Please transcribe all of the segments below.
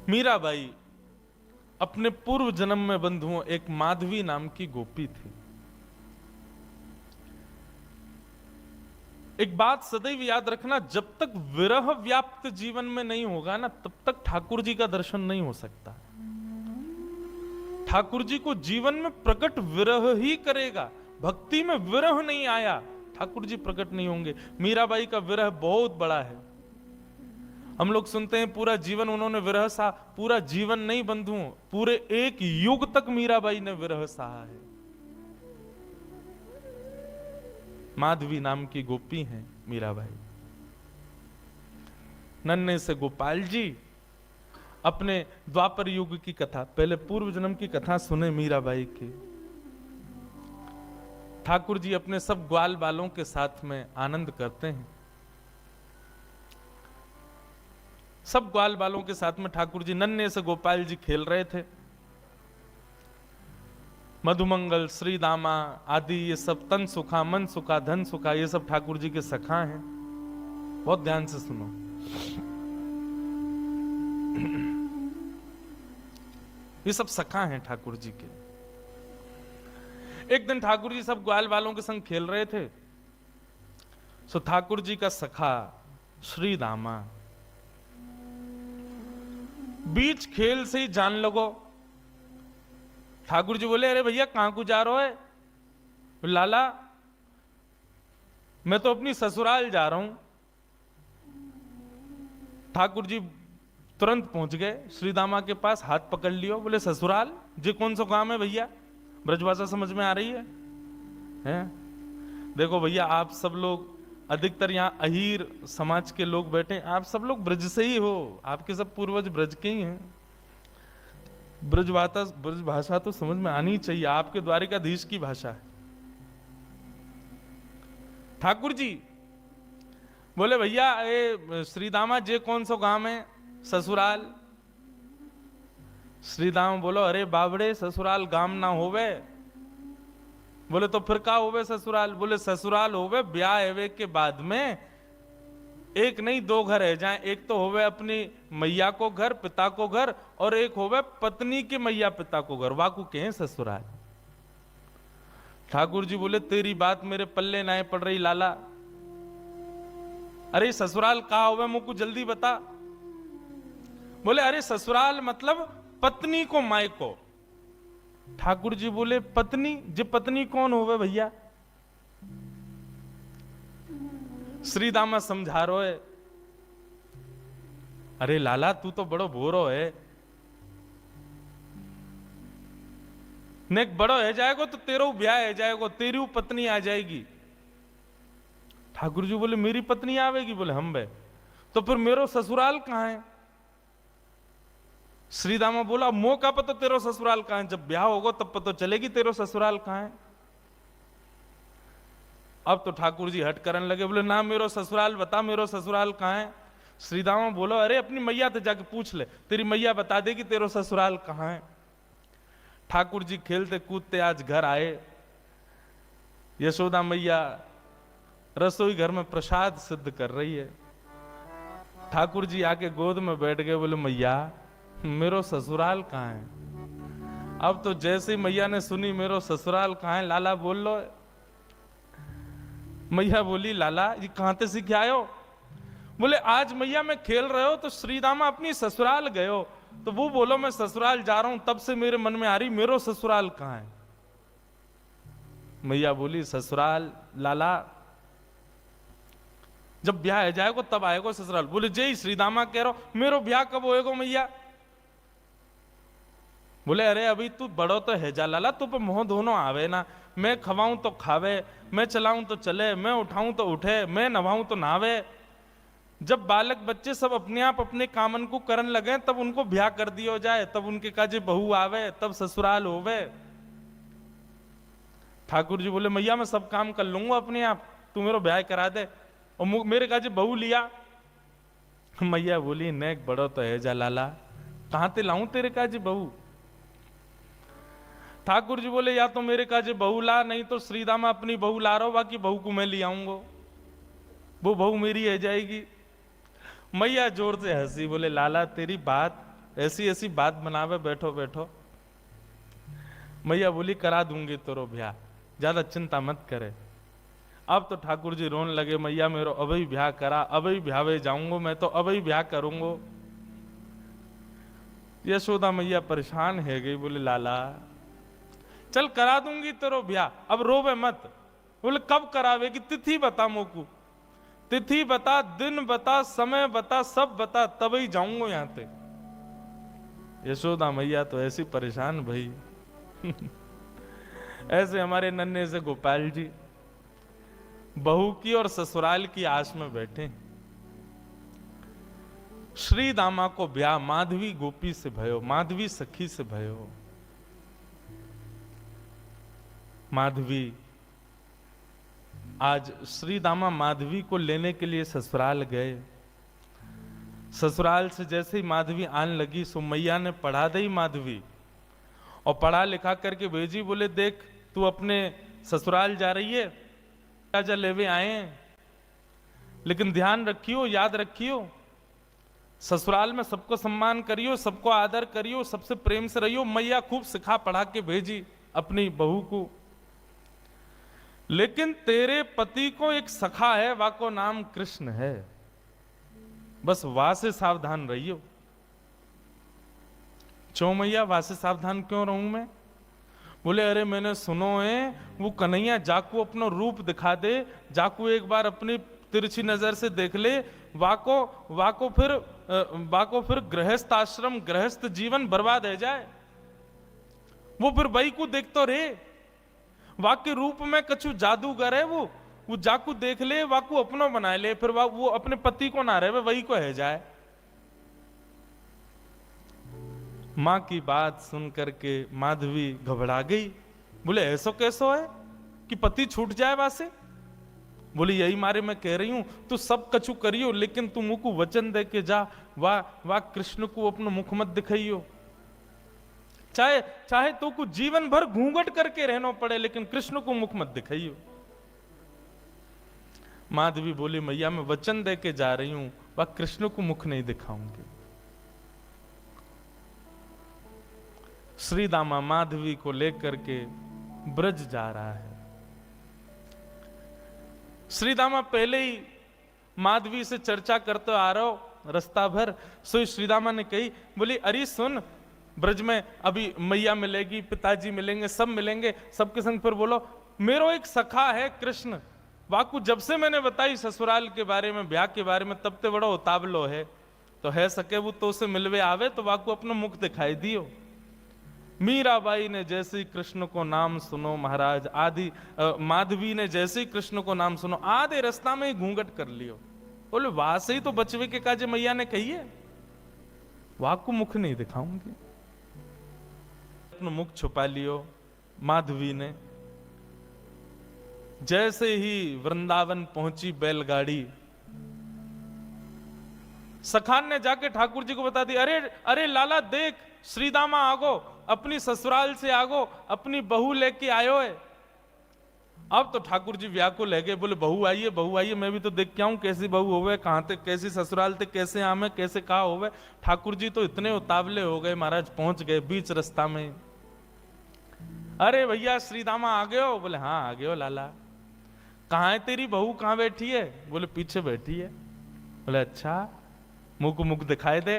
मीराबाई अपने पूर्व जन्म में बंधुओं एक माधवी नाम की गोपी थी। एक बात सदैव याद रखना, जब तक विरह व्याप्त जीवन में नहीं होगा ना, तब तक ठाकुर जी का दर्शन नहीं हो सकता। ठाकुर जी को जीवन में प्रकट विरह ही करेगा। भक्ति में विरह नहीं आया, ठाकुर जी प्रकट नहीं होंगे। मीराबाई का विरह बहुत बड़ा है। हम लोग सुनते हैं पूरा जीवन उन्होंने विरह सहा। पूरा जीवन नहीं बंधुओं, पूरे एक युग तक मीराबाई ने विरह सहा है। माधवी नाम की गोपी हैं मीराबाई। नन्हे से गोपाल जी अपने द्वापर युग की कथा, पहले पूर्व जन्म की कथा सुने मीराबाई की। ठाकुर जी अपने सब ग्वाल बालों के साथ में आनंद करते हैं। सब ग्वाल बालों के साथ में ठाकुर जी, नन्हे से गोपाल जी खेल रहे थे। मधुमंगल, श्री दामा आदि ये सब, तन सुखा, मन सुखा, धन सुखा, ये सब ठाकुर जी के सखा हैं। बहुत ध्यान से सुनो। ये सब सखा हैं ठाकुर जी के। एक दिन ठाकुर जी सब ग्वाल वालों के संग खेल रहे थे। सो ठाकुर जी का सखा श्री दामा बीच खेल से ही जान लगो। ठाकुर जी बोले, अरे भैया कहां को जा रहे हो? लाला मैं तो अपनी ससुराल जा रहा हूं। ठाकुर जी तुरंत पहुंच गए श्रीदामा के पास, हाथ पकड़ लियो। बोले, ससुराल जी कौन सा काम है भैया? ब्रजभाषा समझ में आ रही है? देखो भैया, आप सब लोग अधिकतर यहाँ अहीर समाज के लोग बैठे, आप सब लोग ब्रज से ही हो। आपके सब पूर्वज ब्रज के ही हैं। ब्रज भाषा तो समझ में आनी चाहिए, आपके द्वारिकाधीश की भाषा है। ठाकुर जी बोले, भैया ये श्रीदामा जे कौन सा गांव है? ससुराल। श्रीदामा बोलो, अरे बाबड़े ससुराल गांव ना होवे। बोले, तो फिर का होवे ससुराल? बोले, ससुराल होवे ब्याह एवे के बाद में एक नहीं दो घर है, जहां एक तो होवे अपनी मैया को घर, पिता को घर, और एक होवे पत्नी के मैया पिता को घर, वाकू के हैं ससुराल। ठाकुर जी बोले, तेरी बात मेरे पल्ले ना पड़ रही लाला। अरे ससुराल कहा होवे मुझको जल्दी बता। बोले, अरे ससुराल मतलब पत्नी को माय को। ठाकुर जी बोले, पत्नी जी पत्नी कौन होवे भैया? श्रीदामा समझा रो है, अरे लाला तू तो बड़ो भोरो है, नेक बड़ो है जाएगो तो तेरो ब्याह है जाएगो, तेरी पत्नी आ जाएगी। ठाकुर जी बोले, मेरी पत्नी आवेगी? बोले, हम बे, तो फिर मेरो ससुराल कहां है? श्रीदामा बोला, मो का पता तेरो ससुराल कहां है? जब ब्याह होगा तब पता चलेगी तेरो ससुराल कहां है। अब तो ठाकुर जी हट करने लगे। बोले, ना मेरो ससुराल बता, मेरो ससुराल कहां है? श्रीदामा बोलो, अरे अपनी मैया तो जाके पूछ ले, तेरी मैया बता देगी तेरो ससुराल कहां है। ठाकुर जी खेलते कूदते आज घर आए। यशोदा मैया रसोई घर में प्रसाद सिद्ध कर रही है। ठाकुर जी आके गोद में बैठ गए। बोले, मैया मेरो ससुराल कहां है? अब तो जैसे ही मैया ने सुनी मेरो ससुराल कहां है, लाला बोल लो। मैया बोली, लाला ये कहां से सीख आए हो? बोले, आज मैया मैं खेल रहे हो तो श्रीदामा अपनी ससुराल गए हो, तो वो बोलो मैं ससुराल जा रहा हूं, तब से मेरे मन में आ रही मेरो ससुराल कहां है। मैया बोली, ससुराल लाला जब ब्याह जाएगा तब आएगा ससुराल। बोले, जय श्रीदामा कह रहा हो, मेरो ब्याह कब होएगा मैया? बोले, अरे अभी तू बड़ो तो है जा लाला, तू पे मोह दोनों आवे ना। मैं खवाऊं तो खावे, मैं चलाऊं तो चले, मैं उठाऊं तो उठे, मैं नवाऊं तो नहावे। जब बालक बच्चे सब अपने आप अपने कामन को करन लगे, तब उनको ब्याह कर दियो जाए, तब उनके काजे बहू आवे, तब ससुराल होवे। ठाकुर जी बोले, मैया मैं सब काम कर लूंगा अपने आप, तू मेरा ब्याह करा दे, और मेरे काजे बहू लिया। मैया बोली, नेक बड़ो तो है जा लाला, कहां ते लाऊं तेरे काजे बहू? ठाकुर जी बोले, या तो मेरे काजे बहू ला, नहीं तो श्रीदामा अपनी बहू ला रहा हो, बाकी बहू को मैं ले आऊंगा, वो बहू मेरी है जाएगी। मैया जोर से हंसी। बोले, लाला तेरी बात ऐसी ऐसी बात बनावे बैठो बैठो। मैया बोली करा दूंगी तेरो ब्याह, ज्यादा चिंता मत करे। अब तो ठाकुर जी रोने लगे, मैया मेरो अभी ब्याह करा, अभी ब्यावे जाऊंगा मैं, तो अभी ब्याह करूंगा। यशोदा मैया परेशान है गई, बोले लाला चल करा दूंगी तेरो ब्याह, अब रोवे मत। बोले कब करावेगी, तिथि बता मोकू, तिथि बता, दिन बता, समय बता, सब बता, तभी जाऊंगा यहां पे। यशोदा मैया तो ऐसी परेशान भाई। ऐसे हमारे नन्हे से गोपाल जी बहू की और ससुराल की आस में बैठे। श्री दामा को ब्याह माधवी गोपी से भयो, माधवी सखी से भयो। माधवी आज श्री दामा माधवी को लेने के लिए ससुराल गए। ससुराल से जैसे ही माधवी आने लगी, सो मैया ने पढ़ा दी माधवी और पढ़ा लिखा करके भेजी। बोले देख तू अपने ससुराल जा रही है, राजा लेवे आए हैं, लेकिन ध्यान रखियो, याद रखियो, ससुराल में सबको सम्मान करियो, सबको आदर करियो, सबसे प्रेम से रहियो। मैया खूब सिखा पढ़ा के भेजी अपनी बहू को। लेकिन तेरे पति को एक सखा है, वाको नाम कृष्ण है, बस वहां से सावधान रहियो। चो मैया वहां से सावधान क्यों रहूं मैं? बोले अरे मैंने सुनो है वो कन्हैया जाकू अपना रूप दिखा दे, जाकू एक बार अपनी तिरछी नजर से देख ले, वाको फिर गृहस्थ आश्रम गृहस्थ जीवन बर्बाद है जाए। वो फिर वही को देख तो रे, वाक्य रूप में कछु जादूगर है वो जाकू देख ले, वाकू अपनो बना ले, फिर वो अपने पति को ना रहे, वही को है जाए। मां की बात सुन करके माधवी घबरा गई। बोले ऐसो कैसो है कि पति छूट जाए वासे? बोले यही मारे मैं कह रही हूं, तू सब कछु करियो, लेकिन तू मुख को वचन दे के जा, वाह कृष्ण को अपना मुख मत दिखाइयो। चाहे तो को जीवन भर घूंघट करके रहना पड़े, लेकिन कृष्ण को मुख मत दिखाइयो। माधवी बोली मैया मैं वचन दे के जा रही हूं, वह कृष्ण को मुख नहीं दिखाऊंगी। श्री दामा माधवी को लेकर के ब्रज जा रहा है। श्री दामा पहले ही माधवी से चर्चा करते आ रहा हो रास्ता भर। सो श्री दामा ने कही, बोली अरे सुन, ब्रज में अभी मैया मिलेगी, पिताजी मिलेंगे, सब मिलेंगे, सबके संग फिर बोलो मेरो एक सखा है कृष्ण, वाकू जब से मैंने बताई ससुराल के बारे में, ब्याह के बारे में, तब ते बड़ा उतावलो है, तो है सके वो तो उसे मिलवे आवे तो वाकू अपना मुख दिखाई दियो। मीराबाई ने जैसे ही कृष्ण को नाम सुनो महाराज, आदि माधवी ने जैसे ही कृष्ण को नाम सुनो, आधे रास्ता में ही घूंघट कर लियो। बोले वहां से ही तो बचवे के काजे मैया ने कही है, वाकू मुख नहीं दिखाऊंगी। अपना मुख छुपा लियो माधवी ने। जैसे ही वृंदावन पहुंची बैलगाड़ी, सखान ने जाके ठाकुर जी को बता दी, अरे अरे लाला देख श्रीदामा आगो, अपनी ससुराल से आगो, अपनी बहू लेके आयो है। अब तो ठाकुर जी व्याकुल है गए, बोले बहू आई है, मैं भी तो देख के आऊं कैसी बहू होवे, कहां तक कैसी ससुराल तक कैसे आमे, कैसे कहा होवे। ठाकुर जी तो इतने उतावले हो गए महाराज, पहुंच गए बीच रास्ता में। अरे भैया श्रीदामा आ गए हो? बोले हाँ आ गए हो लाला। कहाँ है तेरी बहू, कहाँ बैठी है? बोले पीछे बैठी है। बोले अच्छा, मुंह को मुख दिखाई दे।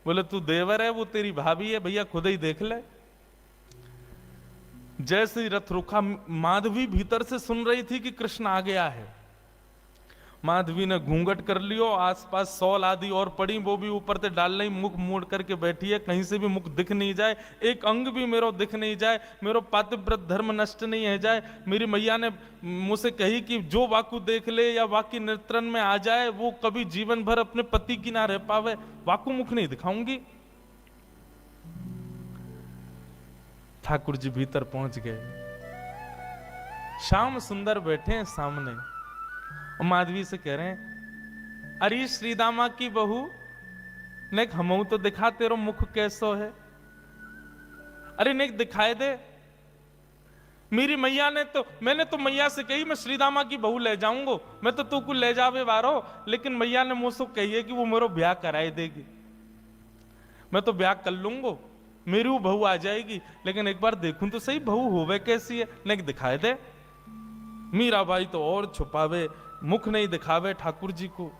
बोले तू देवर है, वो तेरी भाभी है, भैया खुद ही देख ले। जैसे ही रथ रुका, माधवी भीतर से सुन रही थी कि कृष्ण आ गया है। माधवी ने घूंघट कर लियो, आसपास सौल आदि और पड़ी, वो भी ऊपर से डाल नहीं, मुख मोड़ करके बैठी है, कहीं से भी मुख दिख नहीं जाए, एक अंग भी मेरो दिख नहीं जाए, मेरो पातिव्रत धर्म नष्ट नहीं है जाए। मेरी मैया ने मुझसे कही कि जो वाकू देख ले या वाकी नेत्रन में आ जाए, वो कभी जीवन भर अपने पति की ना रह पावे, वाकू मुख नहीं दिखाऊंगी। ठाकुर जी भीतर पहुंच गए। श्याम सुंदर बैठे हैं सामने और माधवी से कह रहे हैं, अरे श्रीदामा की बहू नेक हमऊ तो दिखा, तेरो मुख कैसो है? अरे नेक दिखाए दे। मेरी मैया ने तो, मैंने तो मैया से कही मैं श्रीदामा की बहू ले जाऊंगा, मैं तो तू को ले जावे वारो, लेकिन मैया ने मुझसे कही है कि वो मेरा ब्याह कराए देगी। मैं तो ब्याह कर लूंगा, मेरी वो बहू आ जाएगी, लेकिन एक बार देखूं तो सही बहू होवे कैसी है, नहीं दिखाए दे। मीराबाई तो और छुपावे, मुख नहीं दिखावे ठाकुर जी को।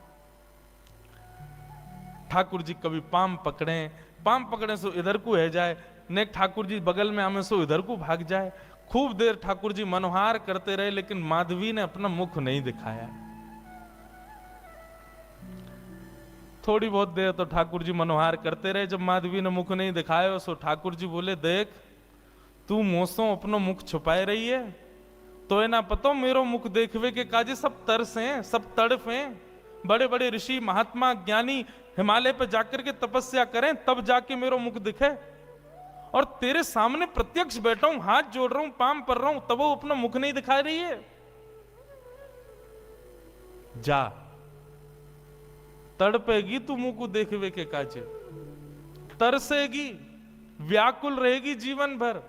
ठाकुर जी कभी पाम पकड़े सो इधर को है जाए, ने ठाकुर जी बगल में आमे सो इधर को भाग जाए। खूब देर ठाकुर जी मनोहार करते रहे, लेकिन माधवी ने अपना मुख नहीं दिखाया। थोड़ी बहुत देर तो ठाकुर जी मनोहार करते रहे, जब माधवी ने मुख नहीं दिखाया सो ठाकुर जी बोले, देख तू मोसों अपनो मुख छुपाए रही है, तो है ना पतो मेरो मुख देखवे के काजे सब तरस हैं, सब तड़फ हैं। बड़े बड़े ऋषि महात्मा ज्ञानी हिमालय पे जाकर के तपस्या करें तब जाके मेरो मुख दिखे, और तेरे सामने प्रत्यक्ष बैठा हूं, हाथ जोड़ रहा हूं, पाम पर रहा हूं, तब वो अपना मुख नहीं दिखा रही है। जा तड़पेगी तू मुंह को देखवे के काजे, तरसेगी, व्याकुल रहेगी जीवन भर।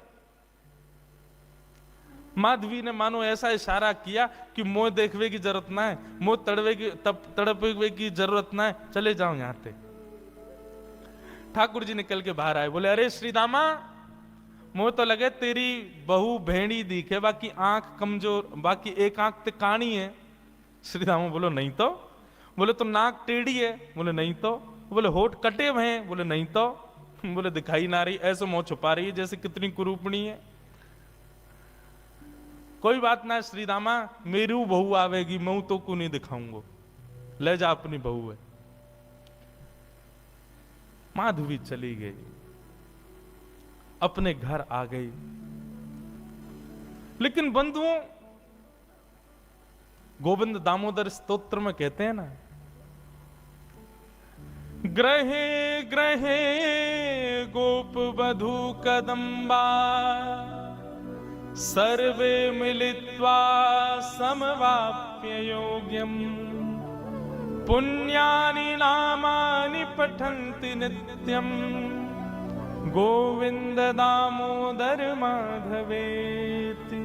माधवी ने मानो ऐसा इशारा किया कि मोह देखवे की जरूरत ना है, मोह तड़पवे की जरूरत ना है, चले जाओ यहां से। ठाकुर जी निकल के बाहर आए, बोले अरे श्रीदामा, मोह तो लगे तेरी बहू भेड़ी दिखे, बाकी आंख कमजोर, बाकी एक आंख ते काणी है। श्रीदामा बोलो नहीं तो। बोले तो नाक टेढ़ी है, बोले नहीं तो। बोले होठ कटे हुए हैं, बोले नहीं तो। बोले दिखाई ना रही, ऐसे मुंह छुपा रही है जैसे कितनी कुरूपणी है। कोई बात ना श्रीदामा, मेरी बहू आवेगी, मैं तो को नहीं दिखाऊंगा, ले जा अपनी बहू है। माधवी चली गई, अपने घर आ गई। लेकिन बंधुओं, गोविंद दामोदर स्तोत्र में कहते हैं ना, ग्रहे ग्रहे गोप वधू कदम्बा, सर्वे मिलित्वा समवाप्य योग्यम, पुण्यानि नामानि पठन्ति नित्यं, गोविंद दामोदर माधवेति।